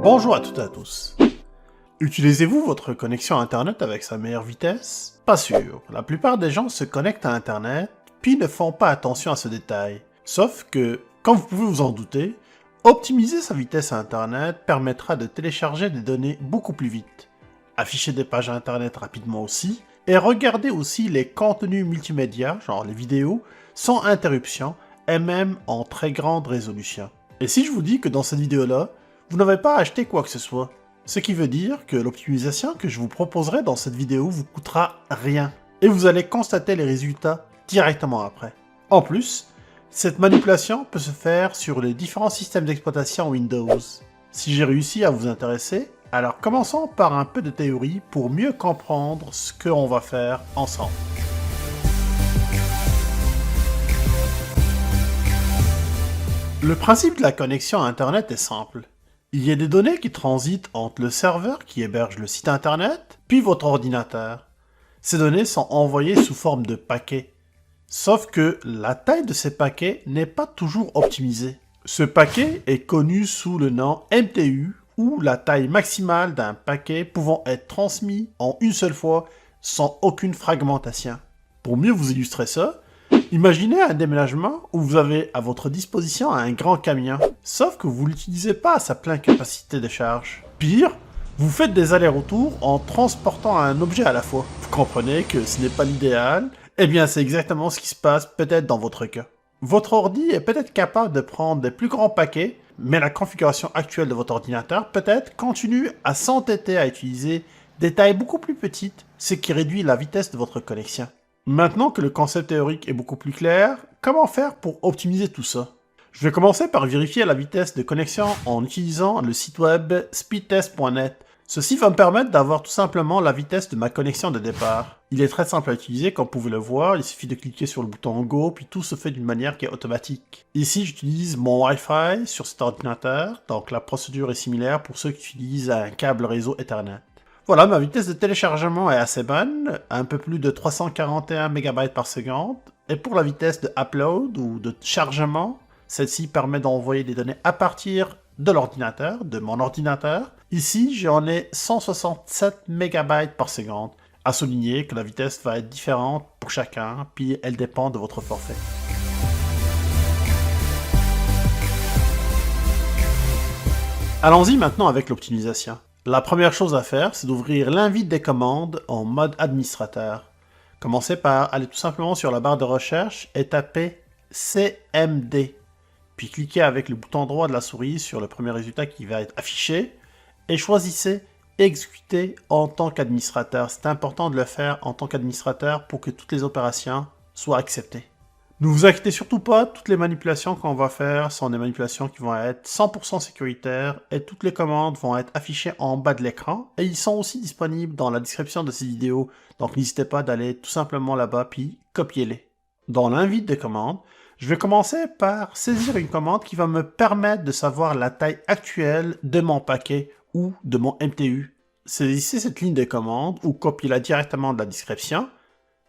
Bonjour à toutes et à tous. Utilisez-vous votre connexion Internet avec sa meilleure vitesse? Pas sûr. La plupart des gens se connectent à Internet, puis ne font pas attention à ce détail. Sauf que, comme vous pouvez vous en douter, optimiser sa vitesse à Internet permettra de télécharger des données beaucoup plus vite, afficher des pages Internet rapidement aussi, et regarder aussi les contenus multimédia, genre les vidéos, sans interruption, et même en très grande résolution. Et si je vous dis que dans cette vidéo-là, vous n'avez pas acheté quoi que ce soit, ce qui veut dire que l'optimisation que je vous proposerai dans cette vidéo vous coûtera rien, et vous allez constater les résultats directement après. En plus, cette manipulation peut se faire sur les différents systèmes d'exploitation Windows. Si j'ai réussi à vous intéresser, alors commençons par un peu de théorie pour mieux comprendre ce qu'on va faire ensemble. Le principe de la connexion à Internet est simple. Il y a des données qui transitent entre le serveur qui héberge le site Internet, puis votre ordinateur. Ces données sont envoyées sous forme de paquets. Sauf que la taille de ces paquets n'est pas toujours optimisée. Ce paquet est connu sous le nom MTU, ou la taille maximale d'un paquet pouvant être transmis en une seule fois sans aucune fragmentation. Pour mieux vous illustrer ça, imaginez un déménagement où vous avez à votre disposition un grand camion, sauf que vous ne l'utilisez pas à sa pleine capacité de charge. Pire, vous faites des allers-retours en transportant un objet à la fois. Vous comprenez que ce n'est pas l'idéal? Eh bien, c'est exactement ce qui se passe peut-être dans votre cas. Votre ordi est peut-être capable de prendre des plus grands paquets, mais la configuration actuelle de votre ordinateur peut-être continue à s'entêter à utiliser des tailles beaucoup plus petites, ce qui réduit la vitesse de votre connexion. Maintenant que le concept théorique est beaucoup plus clair, comment faire pour optimiser tout ça? Je vais commencer par vérifier la vitesse de connexion en utilisant le site web speedtest.net. Ceci va me permettre d'avoir tout simplement la vitesse de ma connexion de départ. Il est très simple à utiliser, comme vous pouvez le voir, il suffit de cliquer sur le bouton Go, puis tout se fait d'une manière qui est automatique. Ici, j'utilise mon Wi-Fi sur cet ordinateur, donc la procédure est similaire pour ceux qui utilisent un câble réseau Ethernet. Voilà, ma vitesse de téléchargement est assez bonne, un peu plus de 341 MB par seconde, et pour la vitesse de upload ou de chargement, celle-ci permet d'envoyer des données à partir de l'ordinateur, de mon ordinateur. Ici, j'en ai 167 MB par seconde. À souligner que la vitesse va être différente pour chacun, puis elle dépend de votre forfait. Allons-y maintenant avec l'optimisation. La première chose à faire, c'est d'ouvrir l'invite des commandes en mode administrateur. Commencez par aller tout simplement sur la barre de recherche et taper CMD. Puis cliquez avec le bouton droit de la souris sur le premier résultat qui va être affiché et choisissez Exécuter en tant qu'administrateur. C'est important de le faire en tant qu'administrateur pour que toutes les opérations soient acceptées. Ne vous inquiétez surtout pas, toutes les manipulations qu'on va faire sont des manipulations qui vont être 100% sécuritaires et toutes les commandes vont être affichées en bas de l'écran et ils sont aussi disponibles dans la description de ces vidéos. Donc n'hésitez pas d'aller tout simplement là-bas puis copiez-les. Dans l'invite des commandes, je vais commencer par saisir une commande qui va me permettre de savoir la taille actuelle de mon paquet ou de mon MTU. Saisissez cette ligne de commande ou copiez-la directement de la description,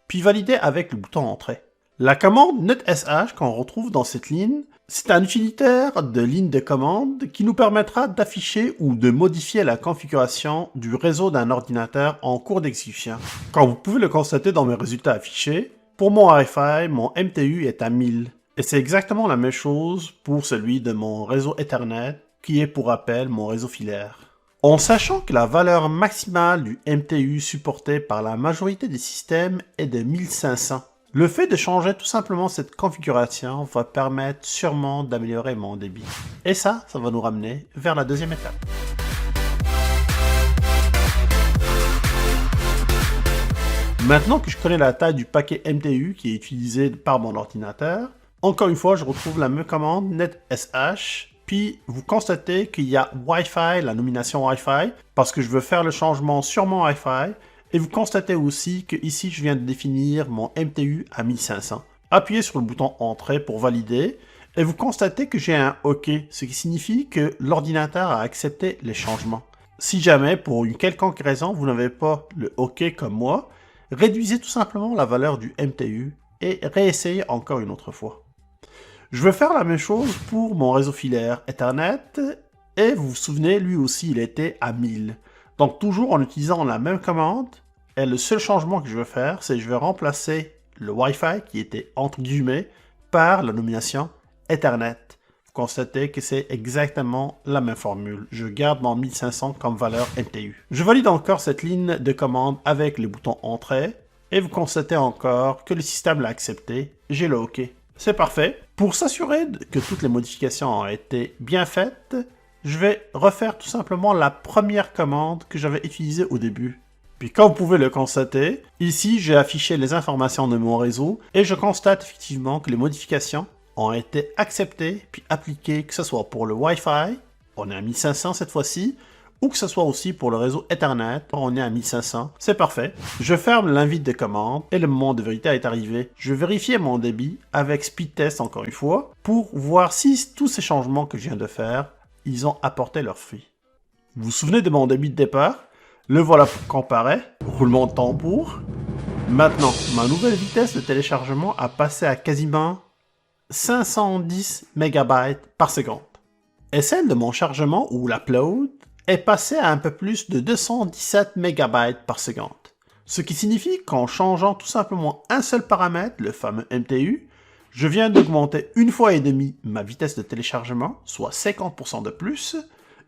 puis validez avec le bouton Entrée. La commande netsh qu'on retrouve dans cette ligne, c'est un utilitaire de ligne de commande qui nous permettra d'afficher ou de modifier la configuration du réseau d'un ordinateur en cours d'exécution. Comme vous pouvez le constater dans mes résultats affichés, pour mon Wi-Fi, mon MTU est à 1000. Et c'est exactement la même chose pour celui de mon réseau Ethernet, qui est pour rappel mon réseau filaire. En sachant que la valeur maximale du MTU supporté par la majorité des systèmes est de 1500, le fait de changer tout simplement cette configuration va permettre sûrement d'améliorer mon débit. Et ça va nous ramener vers la deuxième étape. Maintenant que je connais la taille du paquet MTU qui est utilisé par mon ordinateur, encore une fois, je retrouve la même commande netsh, puis vous constatez qu'il y a Wi-Fi, la nomination Wi-Fi, parce que je veux faire le changement sur mon Wi-Fi, et vous constatez aussi que ici je viens de définir mon MTU à 1500. Appuyez sur le bouton Entrée pour valider, et vous constatez que j'ai un OK, ce qui signifie que l'ordinateur a accepté les changements. Si jamais, pour une quelconque raison, vous n'avez pas le OK comme moi, réduisez tout simplement la valeur du MTU et réessayez encore une autre fois. Je vais faire la même chose pour mon réseau filaire Ethernet Et vous vous souvenez, lui aussi, il était à 1000. Donc toujours en utilisant la même commande, et le seul changement que je vais faire, c'est que je vais remplacer le Wi-Fi, qui était entre guillemets, par la nomination Ethernet. Vous constatez que c'est exactement la même formule. Je garde mon 1500 comme valeur MTU. Je valide encore cette ligne de commande avec le bouton Entrée, et vous constatez encore que le système l'a accepté. J'ai le OK. C'est parfait. Pour s'assurer que toutes les modifications ont été bien faites, je vais refaire tout simplement la première commande que j'avais utilisée au début. Puis comme vous pouvez le constater, ici j'ai affiché les informations de mon réseau et je constate effectivement que les modifications ont été acceptées puis appliquées, que ce soit pour le Wi-Fi, on est à 1500 cette fois-ci, ou que ce soit aussi pour le réseau Ethernet, on est à 1500, c'est parfait. Je ferme l'invite de commande et le moment de vérité est arrivé. Je vais vérifier mon débit avec Speedtest encore une fois pour voir si tous ces changements que je viens de faire, ils ont apporté leurs fruits. Vous vous souvenez de mon débit de départ? Le voilà pour comparer. Roulement de tambour. Maintenant, ma nouvelle vitesse de téléchargement a passé à quasiment 510 MB par seconde. Et celle de mon chargement ou l'upload est passée à un peu plus de 217 MB par seconde. Ce qui signifie qu'en changeant tout simplement un seul paramètre, le fameux MTU, je viens d'augmenter une fois et demie ma vitesse de téléchargement, soit 50% de plus.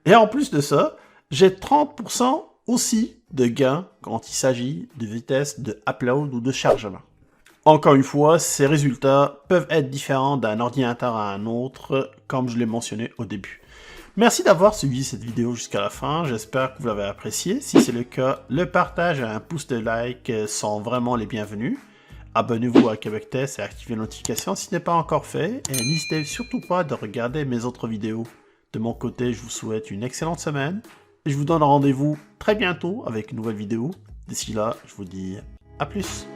Et en plus de ça, j'ai 30% aussi de gain quand il s'agit de vitesse de upload ou de chargement. Encore une fois, ces résultats peuvent être différents d'un ordinateur à un autre, comme je l'ai mentionné au début. Merci d'avoir suivi cette vidéo jusqu'à la fin, j'espère que vous l'avez appréciée. Si c'est le cas, le partage et un pouce de like sont vraiment les bienvenus. Abonnez-vous à Québec Test et activez les notifications si ce n'est pas encore fait. Et n'hésitez surtout pas de regarder mes autres vidéos. De mon côté, je vous souhaite une excellente semaine. Et je vous donne rendez-vous très bientôt avec une nouvelle vidéo. D'ici là, je vous dis à plus.